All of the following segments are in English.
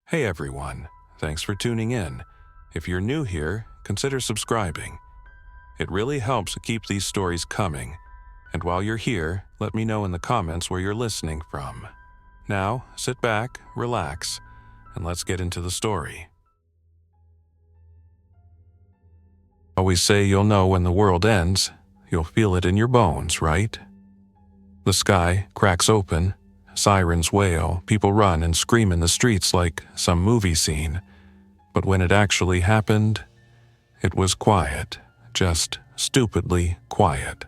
Hey everyone, thanks for tuning in. If you're new here, consider subscribing. It really helps keep these stories coming. And while you're here, let me know in the comments where you're listening from. Now, sit back, relax, and let's get into the story. Always say you'll know when the world ends. You'll feel it in your bones, right? The sky cracks open. Sirens wail, people run and scream in the streets like some movie scene. But when it actually happened, it was quiet, just stupidly quiet.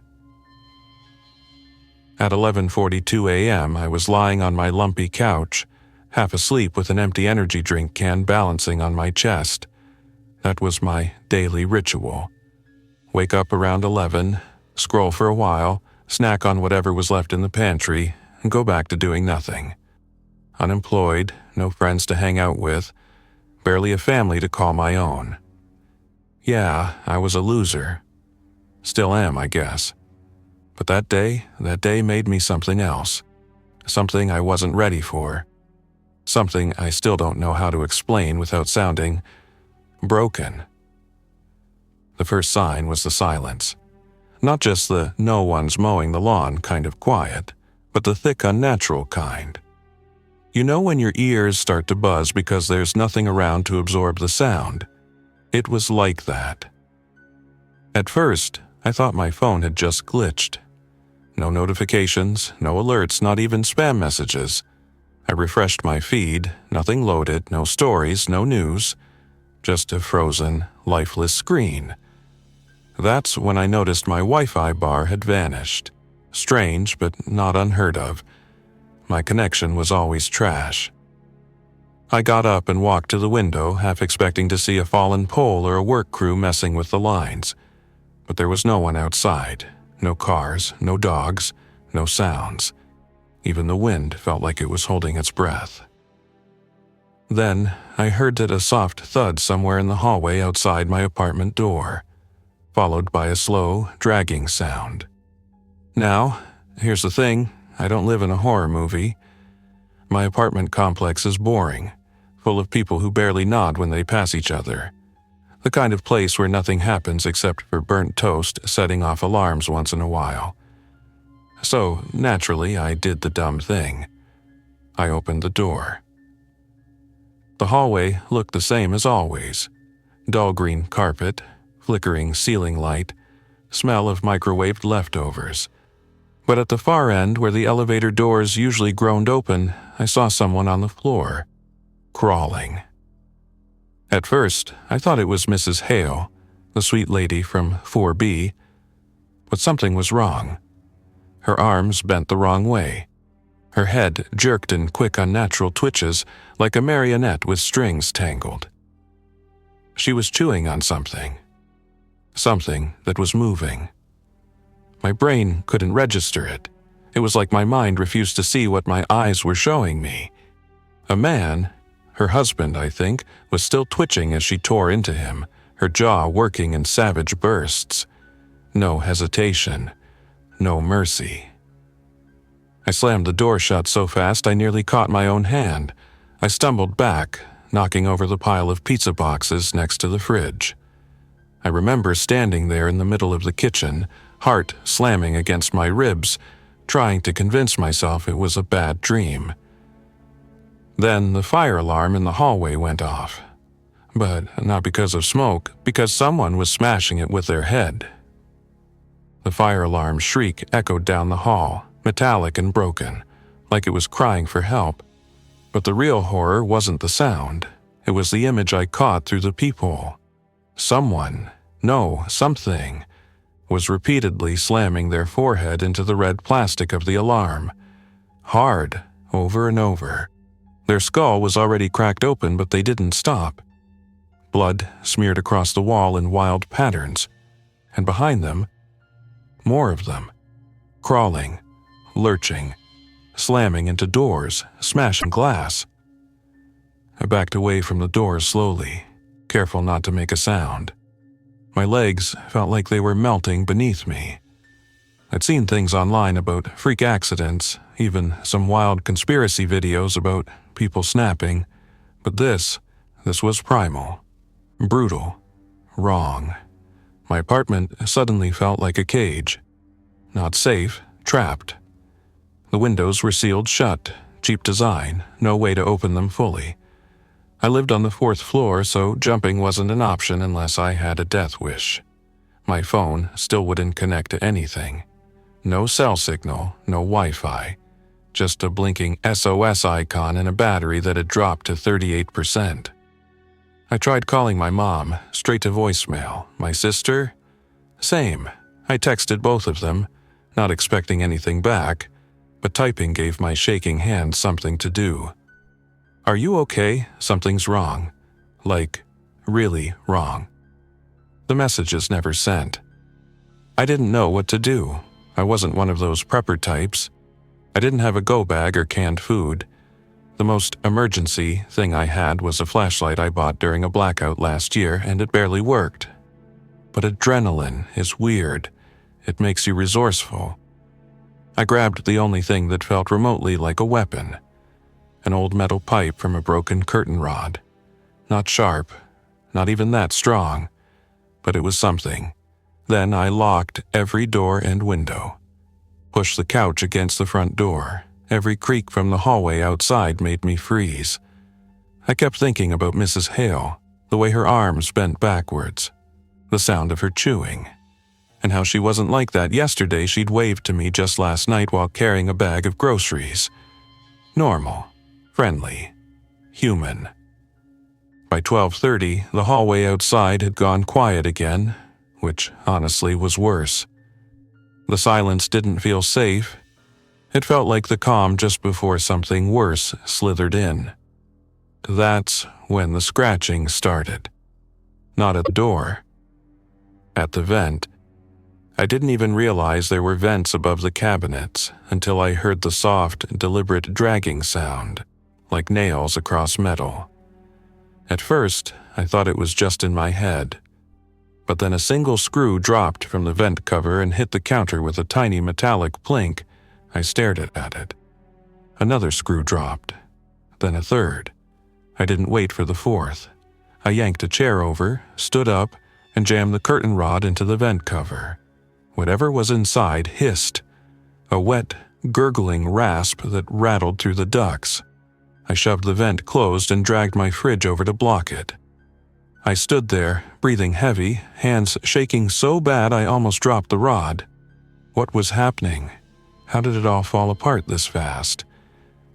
At 11:42 a.m., I was lying on my lumpy couch, half asleep with an empty energy drink can balancing on my chest. That was my daily ritual. Wake up around 11, scroll for a while, snack on whatever was left in the pantry, and go back to doing nothing. Unemployed, no friends to hang out with, barely a family to call my own. Yeah, I was a loser. Still am, I guess. But that day made me something else. Something I wasn't ready for. Something I still don't know how to explain without sounding broken. The first sign was the silence. Not just the no one's mowing the lawn kind of quiet, but the thick, unnatural kind. You know when your ears start to buzz because there's nothing around to absorb the sound? It was like that. At first, I thought my phone had just glitched. No notifications, no alerts, not even spam messages. I refreshed my feed, nothing loaded, no stories, no news. Just a frozen, lifeless screen. That's when I noticed my Wi-Fi bar had vanished. Strange, but not unheard of. My connection was always trash. I got up and walked to the window, half expecting to see a fallen pole or a work crew messing with the lines. But there was no one outside. No cars, no dogs, no sounds. Even the wind felt like it was holding its breath. Then I heard a soft thud somewhere in the hallway outside my apartment door, followed by a slow, dragging sound. Now, here's the thing, I don't live in a horror movie. My apartment complex is boring, full of people who barely nod when they pass each other. The kind of place where nothing happens except for burnt toast setting off alarms once in a while. So, naturally, I did the dumb thing. I opened the door. The hallway looked the same as always. Dull green carpet, flickering ceiling light, smell of microwaved leftovers. But at the far end, where the elevator doors usually groaned open, I saw someone on the floor, crawling. At first, I thought it was Mrs. Hale, the sweet lady from 4B, but something was wrong. Her arms bent the wrong way. Her head jerked in quick, unnatural twitches, like a marionette with strings tangled. She was chewing on something. Something that was moving. My brain couldn't register it. It was like my mind refused to see what my eyes were showing me. A man, her husband, I think, was still twitching as she tore into him, her jaw working in savage bursts. No hesitation. No mercy. I slammed the door shut so fast I nearly caught my own hand. I stumbled back, knocking over the pile of pizza boxes next to the fridge. I remember standing there in the middle of the kitchen, heart slamming against my ribs, trying to convince myself it was a bad dream. Then the fire alarm in the hallway went off. But not because of smoke, because someone was smashing it with their head. The fire alarm shriek echoed down the hall, metallic and broken, like it was crying for help. But the real horror wasn't the sound. It was the image I caught through the peephole. Something, was repeatedly slamming their forehead into the red plastic of the alarm. Hard, over and over. Their skull was already cracked open, but they didn't stop. Blood smeared across the wall in wild patterns. And behind them, more of them. Crawling, lurching, slamming into doors, smashing glass. I backed away from the doors slowly, careful not to make a sound. My legs felt like they were melting beneath me. I'd seen things online about freak accidents, even some wild conspiracy videos about people snapping, But this was primal, brutal, wrong. My apartment suddenly felt like a cage. Not safe, trapped. The windows were sealed shut, cheap design, no way to open them fully. I lived on the 4th floor, so jumping wasn't an option unless I had a death wish. My phone still wouldn't connect to anything. No cell signal, no Wi-Fi. Just a blinking SOS icon and a battery that had dropped to 38%. I tried calling my mom, straight to voicemail. My sister? Same. I texted both of them, not expecting anything back, but typing gave my shaking hand something to do. Are you okay? Something's wrong. Like, really wrong. The messages never sent. I didn't know what to do. I wasn't one of those prepper types. I didn't have a go bag or canned food. The most emergency thing I had was a flashlight I bought during a blackout last year, and it barely worked. But adrenaline is weird. It makes you resourceful. I grabbed the only thing that felt remotely like a weapon. An old metal pipe from a broken curtain rod. Not sharp, not even that strong, but it was something. Then I locked every door and window. Pushed the couch against the front door. Every creak from the hallway outside made me freeze. I kept thinking about Mrs. Hale, the way her arms bent backwards, the sound of her chewing, and how she wasn't like that yesterday she'd waved to me just last night while carrying a bag of groceries. Normal, friendly, human. By 12:30, the hallway outside had gone quiet again, which honestly was worse. The silence didn't feel safe. It felt like the calm just before something worse slithered in. That's when the scratching started. Not at the door. At the vent. I didn't even realize there were vents above the cabinets until I heard the soft, deliberate dragging sound, like nails across metal. At first, I thought it was just in my head. But then a single screw dropped from the vent cover and hit the counter with a tiny metallic plink. I stared at it. Another screw dropped. Then a third. I didn't wait for the fourth. I yanked a chair over, stood up, and jammed the curtain rod into the vent cover. Whatever was inside hissed. A wet, gurgling rasp that rattled through the ducts. I shoved the vent closed and dragged my fridge over to block it. I stood there, breathing heavy, hands shaking so bad I almost dropped the rod. What was happening? How did it all fall apart this fast?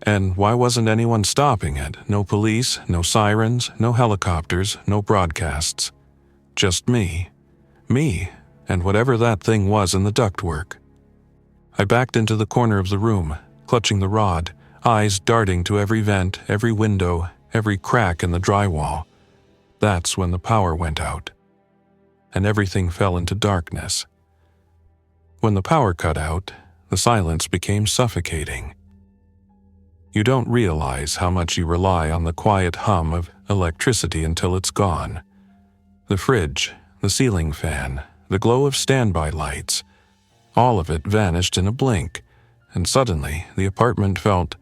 And why wasn't anyone stopping it? No police, no sirens, no helicopters, no broadcasts. Just me. Me, and whatever that thing was in the ductwork. I backed into the corner of the room, clutching the rod, eyes darting to every vent, every window, every crack in the drywall. That's when the power went out, and everything fell into darkness. When the power cut out, the silence became suffocating. You don't realize how much you rely on the quiet hum of electricity until it's gone. The fridge, the ceiling fan, the glow of standby lights, all of it vanished in a blink, and suddenly the apartment felt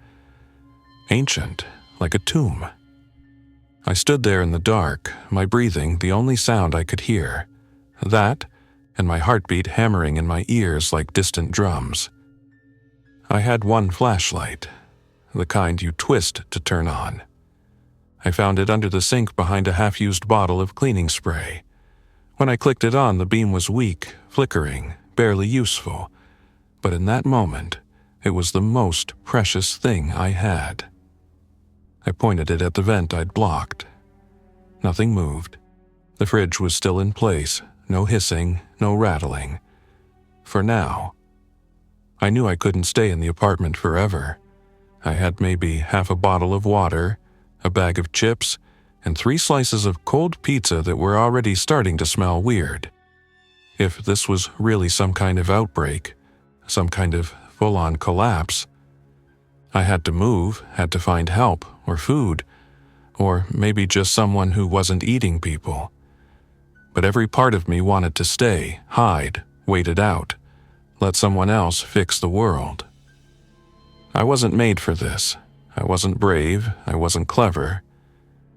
ancient, like a tomb. I stood there in the dark, my breathing the only sound I could hear. That, and my heartbeat hammering in my ears like distant drums. I had one flashlight, the kind you twist to turn on. I found it under the sink behind a half-used bottle of cleaning spray. When I clicked it on, the beam was weak, flickering, barely useful. But in that moment, it was the most precious thing I had. I pointed it at the vent I'd blocked. Nothing moved. The fridge was still in place, no hissing, no rattling. For now. I knew I couldn't stay in the apartment forever. I had maybe half a bottle of water, a bag of chips, and 3 slices of cold pizza that were already starting to smell weird. If this was really some kind of outbreak, some kind of full-on collapse, I had to move, had to find help, or food, or maybe just someone who wasn't eating people. But every part of me wanted to stay, hide, wait it out, let someone else fix the world. I wasn't made for this. I wasn't brave, I wasn't clever.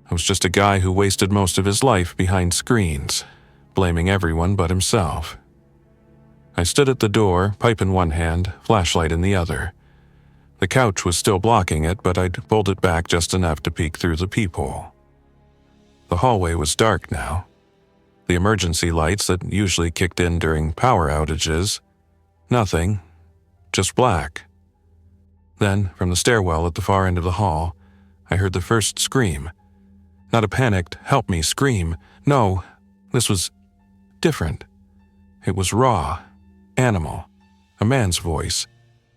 I was just a guy who wasted most of his life behind screens, blaming everyone but himself. I stood at the door, pipe in one hand, flashlight in the other. The couch was still blocking it, but I'd pulled it back just enough to peek through the peephole. The hallway was dark now. The emergency lights that usually kicked in during power outages, nothing, just black. Then, from the stairwell at the far end of the hall, I heard the first scream. Not a panicked, help me scream. No, this was different. It was raw, animal, a man's voice,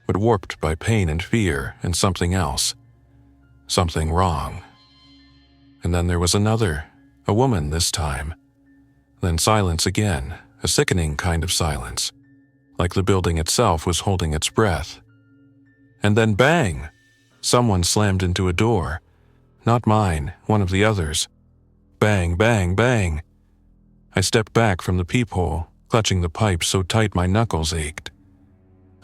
but warped by pain and fear and something else. Something wrong. And then there was another, a woman this time. Then silence again, a sickening kind of silence, like the building itself was holding its breath. And then bang! Someone slammed into a door. Not mine, one of the others. Bang, bang, bang. I stepped back from the peephole, clutching the pipe so tight my knuckles ached.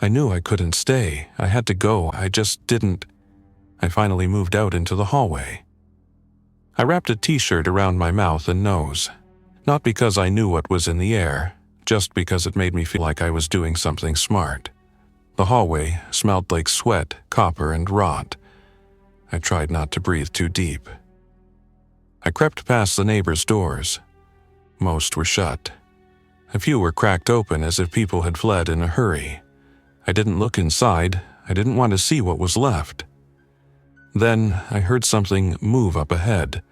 I knew I couldn't stay. I had to go. I just didn't. I finally moved out into the hallway. I wrapped a t-shirt around my mouth and nose. Not because I knew what was in the air, just because it made me feel like I was doing something smart. The hallway smelled like sweat, copper, and rot. I tried not to breathe too deep. I crept past the neighbors' doors. Most were shut. A few were cracked open as if people had fled in a hurry. I didn't look inside. I didn't want to see what was left. Then I heard something move up ahead.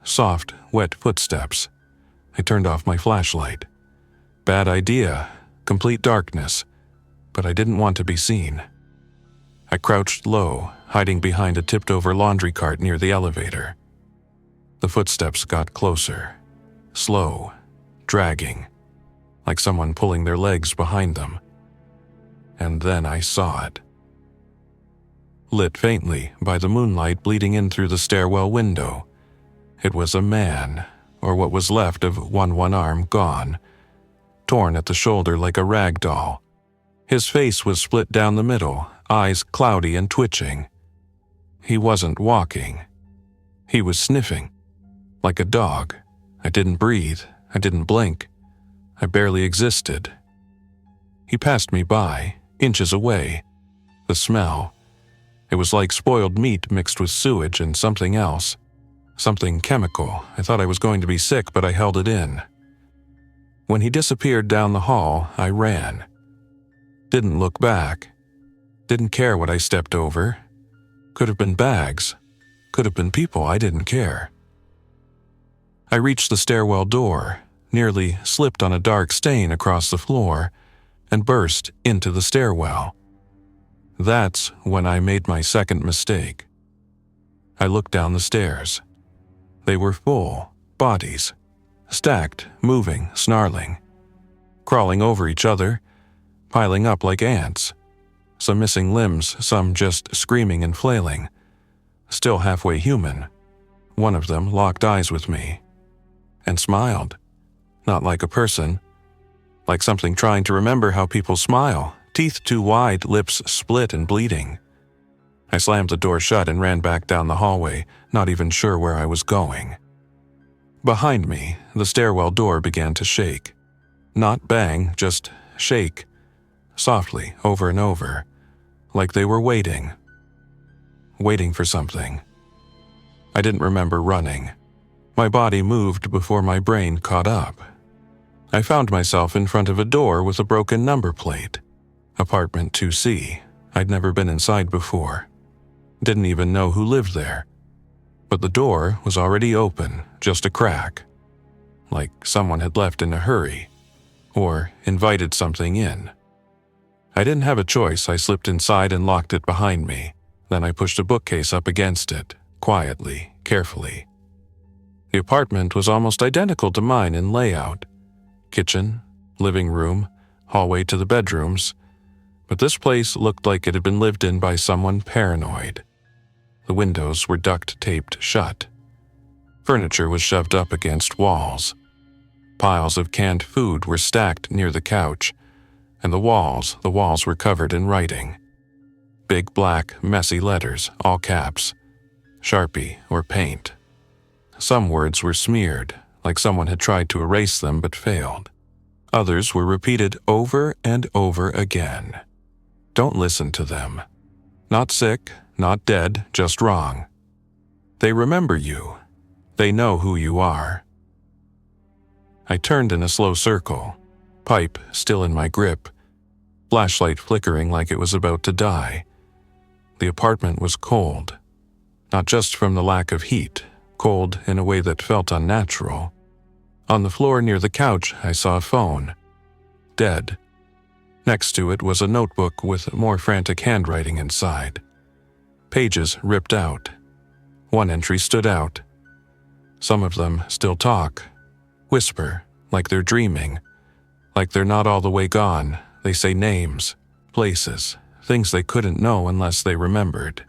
Soft, wet footsteps. I turned off my flashlight. Bad idea. Complete darkness. But I didn't want to be seen. I crouched low, hiding behind a tipped-over laundry cart near the elevator. The footsteps got closer. Slow. Dragging. Like someone pulling their legs behind them. And then I saw it. Lit faintly by the moonlight bleeding in through the stairwell window. It was a man, or what was left of one arm gone, torn at the shoulder like a rag doll. His face was split down the middle, eyes cloudy and twitching. He wasn't walking. He was sniffing. Like a dog. I didn't breathe. I didn't blink. I barely existed. He passed me by, inches away. The smell. It was like spoiled meat mixed with sewage and something else. Something chemical. I thought I was going to be sick, but I held it in. When he disappeared down the hall, I ran. Didn't look back. Didn't care what I stepped over. Could have been bags. Could have been people. I didn't care. I reached the stairwell door, nearly slipped on a dark stain across the floor, and burst into the stairwell. That's when I made my second mistake. I looked down the stairs. They were full, bodies, stacked, moving, snarling, crawling over each other, piling up like ants, some missing limbs, some just screaming and flailing, still halfway human. One of them locked eyes with me and smiled, not like a person, like something trying to remember how people smile, teeth too wide, lips split and bleeding. I slammed the door shut and ran back down the hallway, not even sure where I was going. Behind me, the stairwell door began to shake. Not bang, just shake. Softly, over and over. Like they were waiting. Waiting for something. I didn't remember running. My body moved before my brain caught up. I found myself in front of a door with a broken number plate. Apartment 2C. I'd never been inside before. Didn't even know who lived there. But the door was already open, just a crack. Like someone had left in a hurry. Or invited something in. I didn't have a choice. I slipped inside and locked it behind me. Then I pushed a bookcase up against it, quietly, carefully. The apartment was almost identical to mine in layout. Kitchen, living room, hallway to the bedrooms. But this place looked like it had been lived in by someone paranoid. The windows were duct-taped shut. Furniture was shoved up against walls. Piles of canned food were stacked near the couch, and the walls were covered in writing. Big black, messy letters, all caps. Sharpie or paint. Some words were smeared, like someone had tried to erase them but failed. Others were repeated over and over again. Don't listen to them. Not sick, not dead, just wrong. They remember you. They know who you are. I turned in a slow circle, pipe still in my grip, flashlight flickering like it was about to die. The apartment was cold, not just from the lack of heat, cold in a way that felt unnatural. On the floor near the couch, I saw a phone. Dead. Next to it was a notebook with more frantic handwriting inside. Pages ripped out. One entry stood out. Some of them still talk, whisper, like they're dreaming, like they're not all the way gone. They say names, places, things they couldn't know unless they remembered.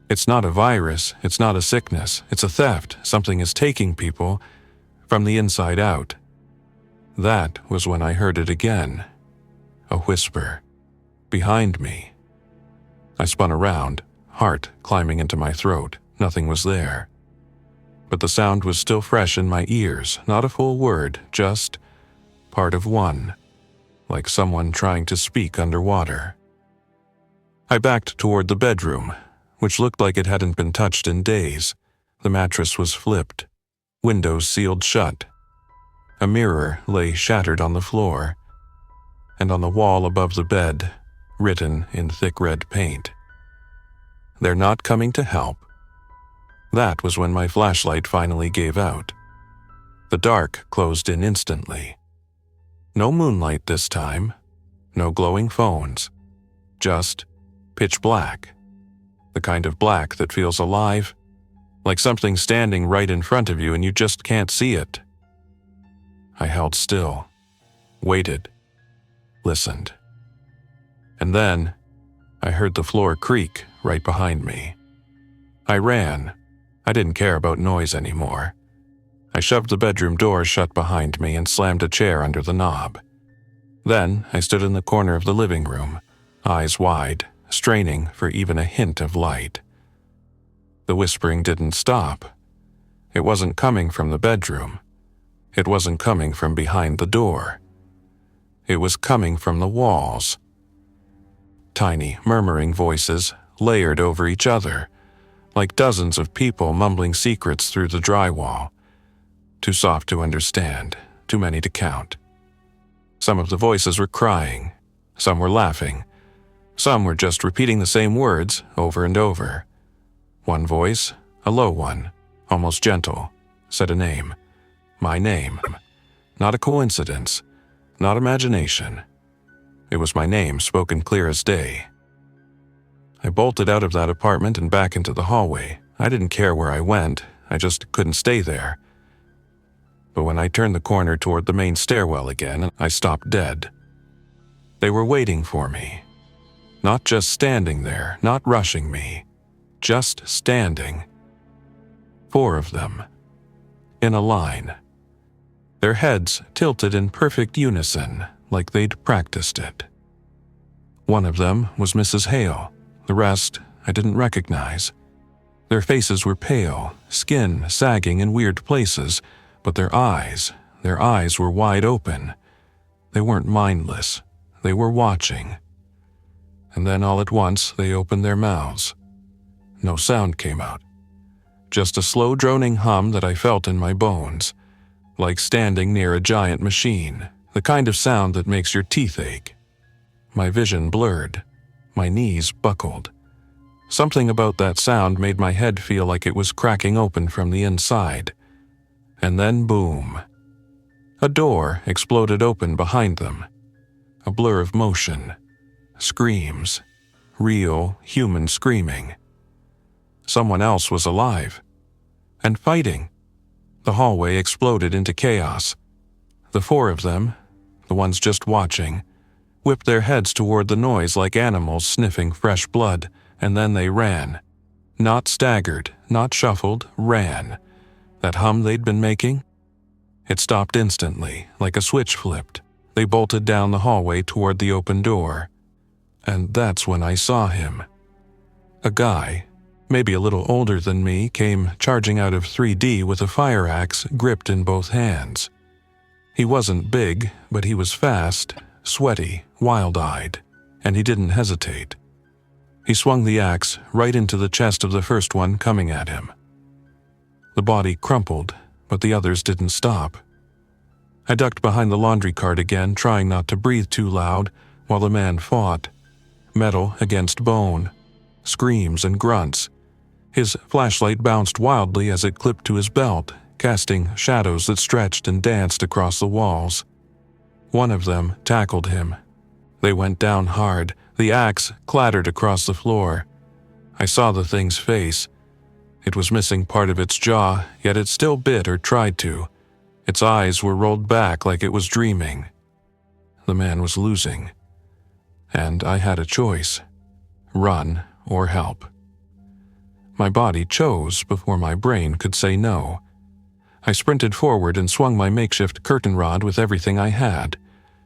It's not a virus, it's not a sickness, it's a theft. Something is taking people from the inside out. That was when I heard it again. A whisper. Behind me. I spun around, heart climbing into my throat. Nothing was there. But the sound was still fresh in my ears, not a full word, just part of one, like someone trying to speak underwater. I backed toward the bedroom, which looked like it hadn't been touched in days. The mattress was flipped, windows sealed shut. A mirror lay shattered on the floor, and on the wall above the bed, written in thick red paint, "They're not coming to help." That was when my flashlight finally gave out. The dark closed in instantly. No moonlight this time, no glowing phones, just pitch black. The kind of black that feels alive, like something standing right in front of you and you just can't see it. I held still, waited, listened. And then I heard the floor creak right behind me. I ran. I didn't care about noise anymore. I shoved the bedroom door shut behind me and slammed a chair under the knob. Then I stood in the corner of the living room, eyes wide, straining for even a hint of light. The whispering didn't stop. It wasn't coming from the bedroom. It wasn't coming from behind the door. It was coming from the walls. Tiny, murmuring voices layered over each other, like dozens of people mumbling secrets through the drywall. Too soft to understand, too many to count. Some of the voices were crying, some were laughing, some were just repeating the same words over and over. One voice, a low one, almost gentle, said a name. My name. Not a coincidence, not imagination. It was my name spoken clear as day. I bolted out of that apartment and back into the hallway. I didn't care where I went, I just couldn't stay there. But when I turned the corner toward the main stairwell again, I stopped dead. They were waiting for me. Not just standing there, not rushing me. Just standing. 4 of them. In a line. Their heads tilted in perfect unison, like they'd practiced it. One of them was Mrs. Hale. The rest I didn't recognize. Their faces were pale, skin sagging in weird places, but their eyes were wide open. They weren't mindless. They were watching. And then all at once they opened their mouths. No sound came out. Just a slow droning hum that I felt in my bones, like standing near a giant machine, the kind of sound that makes your teeth ache. My vision blurred. My knees buckled. Something about that sound made my head feel like it was cracking open from the inside. And then boom. A door exploded open behind them. A blur of motion. Screams. Real, human screaming. Someone else was alive. And fighting. The hallway exploded into chaos. The 4 of them, the ones just watching, whipped their heads toward the noise like animals sniffing fresh blood, and then they ran. Not staggered, not shuffled, ran. That hum they'd been making? It stopped instantly, like a switch flipped. They bolted down the hallway toward the open door. And that's when I saw him. A guy, maybe a little older than me, came charging out of 3D with a fire axe gripped in both hands. He wasn't big, but he was fast, sweaty, wild-eyed, and he didn't hesitate. He swung the axe right into the chest of the first one coming at him. The body crumpled, but the others didn't stop. I ducked behind the laundry cart again, trying not to breathe too loud, while the man fought. Metal against bone. Screams and grunts. His flashlight bounced wildly as it clipped to his belt, casting shadows that stretched and danced across the walls. One of them tackled him. They went down hard. The axe clattered across the floor. I saw the thing's face. It was missing part of its jaw, yet it still bit or tried to. Its eyes were rolled back like it was dreaming. The man was losing. And I had a choice: run or help. My body chose before my brain could say no. I sprinted forward and swung my makeshift curtain rod with everything I had.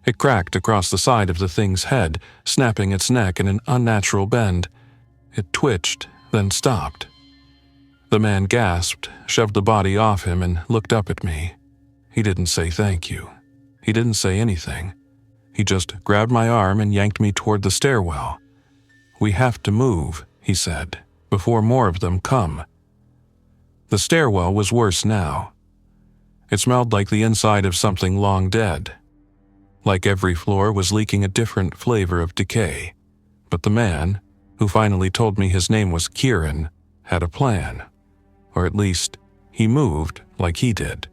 It cracked across the side of the thing's head, snapping its neck in an unnatural bend. It twitched, then stopped. The man gasped, shoved the body off him, and looked up at me. He didn't say thank you. He didn't say anything. He just grabbed my arm and yanked me toward the stairwell. "We have to move," he said, "before more of them come." The stairwell was worse now. It smelled like the inside of something long dead. Like every floor was leaking a different flavor of decay. But the man, who finally told me his name was Kieran, had a plan. Or at least, he moved like he did.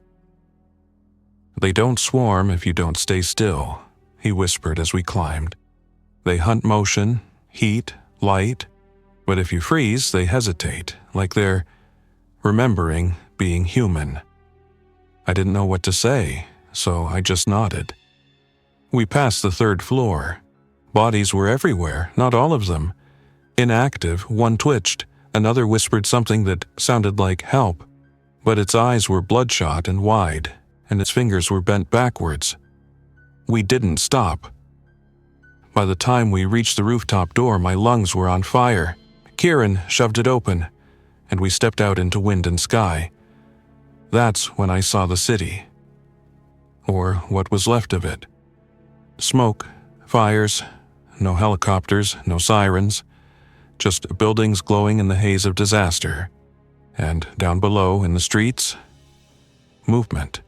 "They don't swarm if you don't stay still," he whispered as we climbed. "They hunt motion, heat, light, but if you freeze, they hesitate, like they're remembering being human." I didn't know what to say, so I just nodded. We passed the third floor. Bodies were everywhere, not all of them. Inactive, one twitched, another whispered something that sounded like help, but its eyes were bloodshot and wide, and its fingers were bent backwards. We didn't stop. By the time we reached the rooftop door, my lungs were on fire. Kieran shoved it open, and we stepped out into wind and sky. That's when I saw the city. Or what was left of it. Smoke, fires, no helicopters, no sirens, just buildings glowing in the haze of disaster. And down below in the streets, movement.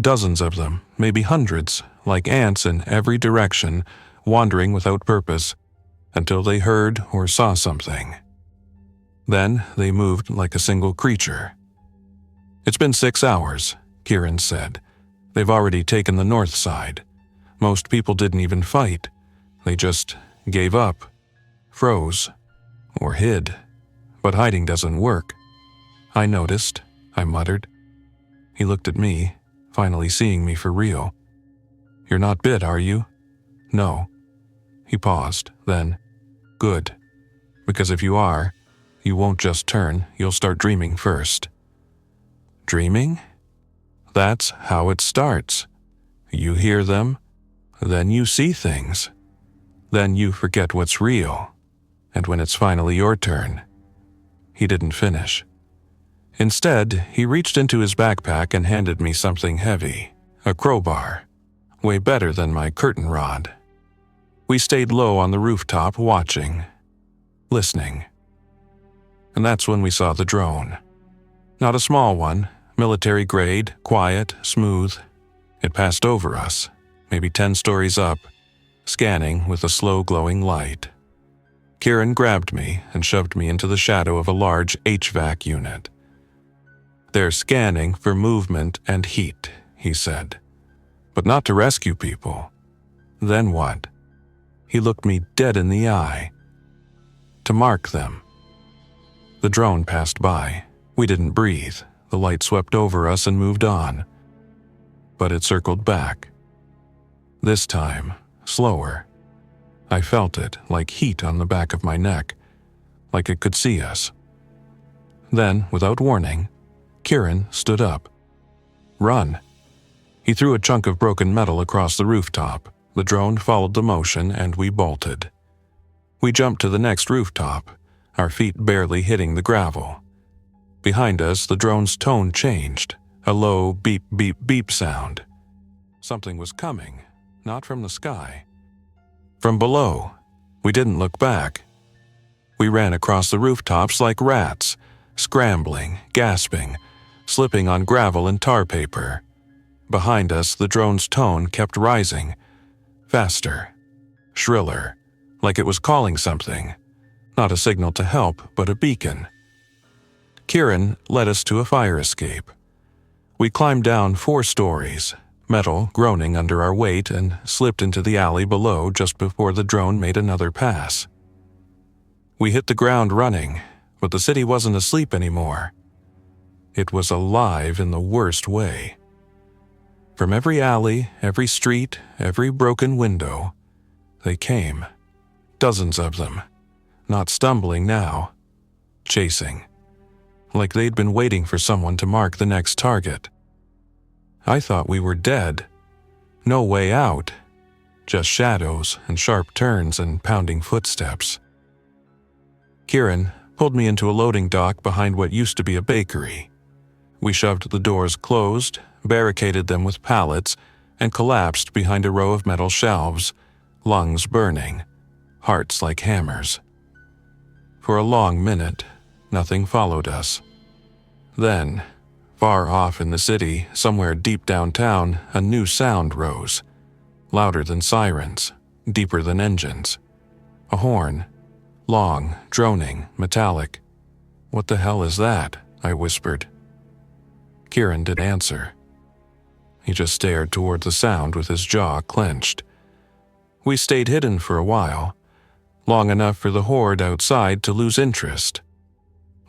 Dozens of them, maybe hundreds, like ants in every direction, wandering without purpose, until they heard or saw something. Then they moved like a single creature. "It's been 6 hours," Kieran said. "They've already taken the north side. Most people didn't even fight. They just gave up, froze, or hid. But hiding doesn't work." "I noticed," I muttered. He looked at me, finally seeing me for real. "You're not bit, are you?" "No." He paused, then, "Good. Because if you are, you won't just turn, you'll start dreaming first." Dreaming? That's how it starts. You hear them, then you see things. Then you forget what's real. And when it's finally your turn. He didn't finish. Instead, he reached into his backpack and handed me something heavy, a crowbar, way better than my curtain rod. We stayed low on the rooftop watching, listening. And that's when we saw the drone. Not a small one, military grade, quiet, smooth. It passed over us, maybe 10 stories up, scanning with a slow glowing light. Kieran grabbed me and shoved me into the shadow of a large HVAC unit. "They're scanning for movement and heat," he said. "But not to rescue people." "Then what?" He looked me dead in the eye. "To mark them." The drone passed by. We didn't breathe. The light swept over us and moved on. But it circled back. This time, slower. I felt it, like heat on the back of my neck, like it could see us. Then, without warning, Kieran stood up. "Run." He threw a chunk of broken metal across the rooftop. The drone followed the motion, and we bolted. We jumped to the next rooftop. our feet barely hitting the gravel. Behind us, the drone's tone changed, a low beep beep beep sound. Something was coming, not from the sky. From below. We didn't look back. We ran across the rooftops like rats, scrambling, gasping, slipping on gravel and tar paper. Behind us, the drone's tone kept rising, faster, shriller, like it was calling something. Not a signal to help, but a beacon. Kieran led us to a fire escape. We climbed down 4 stories, metal groaning under our weight, and slipped into the alley below just before the drone made another pass. We hit the ground running, but the city wasn't asleep anymore. It was alive in the worst way. From every alley, every street, every broken window, they came. Dozens of them. Not stumbling now. Chasing. Like they'd been waiting for someone to mark the next target. I thought we were dead. No way out. Just shadows and sharp turns and pounding footsteps. Kieran pulled me into a loading dock behind what used to be a bakery. We shoved the doors closed, barricaded them with pallets, and collapsed behind a row of metal shelves, lungs burning, hearts like hammers. For a long minute, nothing followed us. Then, far off in the city, somewhere deep downtown, a new sound rose. Louder than sirens, deeper than engines. A horn. Long, droning, metallic. "What the hell is that?" I whispered. Kieran didn't answer. He just stared toward the sound with his jaw clenched. We stayed hidden for a while, long enough for the horde outside to lose interest,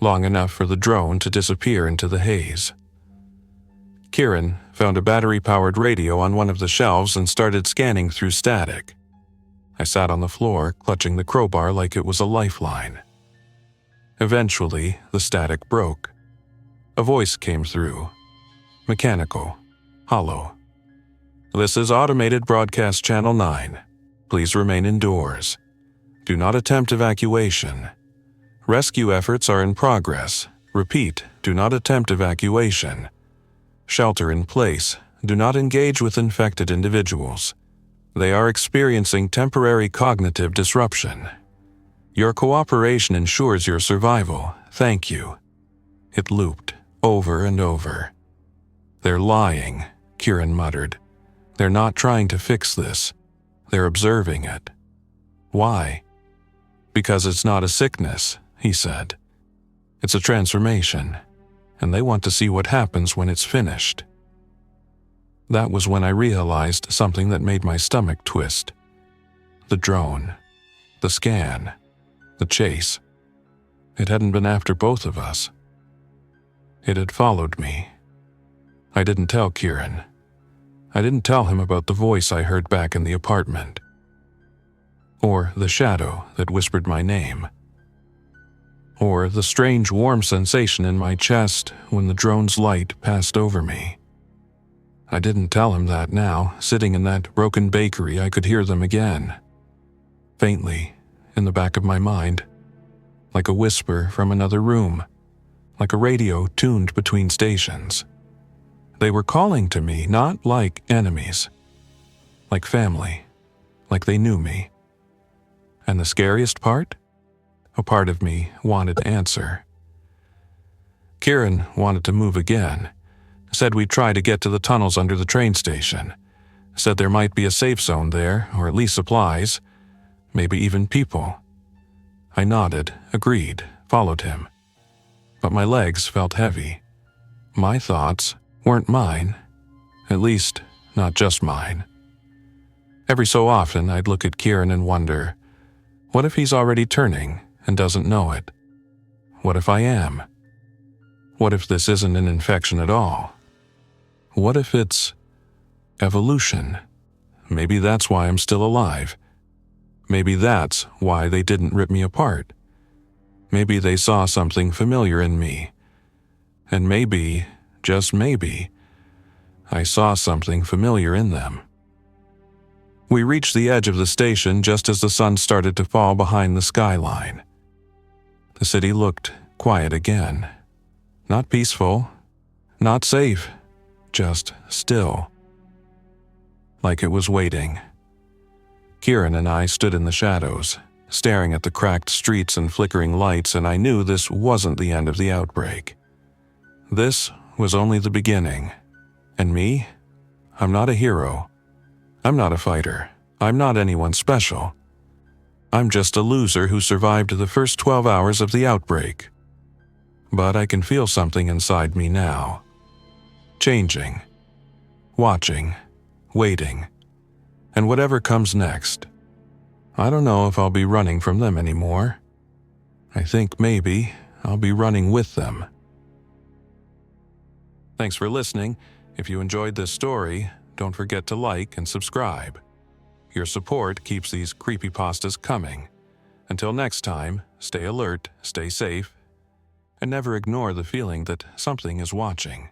long enough for the drone to disappear into the haze. Kieran found a battery-powered radio on one of the shelves and started scanning through static. I sat on the floor, clutching the crowbar like it was a lifeline. Eventually, the static broke. A voice came through. Mechanical. Hollow. "This is Automated Broadcast Channel 9. Please remain indoors. Do not attempt evacuation. Rescue efforts are in progress. Repeat, do not attempt evacuation. Shelter in place. Do not engage with infected individuals. They are experiencing temporary cognitive disruption. Your cooperation ensures your survival. Thank you." It looped, over and over. "They're lying," Kieran muttered. "They're not trying to fix this. They're observing it." "Why?" "Because it's not a sickness," he said. "It's a transformation, and they want to see what happens when it's finished." That was when I realized something that made my stomach twist. The drone. The scan. The chase. It hadn't been after both of us. It had followed me. I didn't tell Kieran. I didn't tell him about the voice I heard back in the apartment. Or the shadow that whispered my name. Or the strange warm sensation in my chest when the drone's light passed over me. I didn't tell him that now, sitting in that broken bakery, I could hear them again. Faintly, in the back of my mind. Like a whisper from another room. Like a radio tuned between stations. They were calling to me, not like enemies. Like family. Like they knew me. And the scariest part? A part of me wanted to answer. Kieran wanted to move again. Said we'd try to get to the tunnels under the train station. Said there might be a safe zone there, or at least supplies. Maybe even people. I nodded, agreed, followed him. But my legs felt heavy. My thoughts weren't mine. At least, not just mine. Every so often, I'd look at Kieran and wonder, what if he's already turning and doesn't know it? What if I am? What if this isn't an infection at all? What if it's evolution? Maybe that's why I'm still alive. Maybe that's why they didn't rip me apart. Maybe they saw something familiar in me. And maybe, just maybe, I saw something familiar in them. We reached the edge of the station just as the sun started to fall behind the skyline. The city looked quiet again. Not peaceful, not safe, just still. Like it was waiting. Kieran and I stood in the shadows, staring at the cracked streets and flickering lights, and I knew this wasn't the end of the outbreak. This was only the beginning. And me? I'm not a hero. I'm not a fighter. I'm not anyone special. I'm just a loser who survived the first 12 hours of the outbreak. But I can feel something inside me now. Changing. Watching. Waiting. And whatever comes next. I don't know if I'll be running from them anymore. I think maybe I'll be running with them. Thanks for listening. If you enjoyed this story, don't forget to like and subscribe. Your support keeps these creepypastas coming. Until next time, stay alert, stay safe, and never ignore the feeling that something is watching.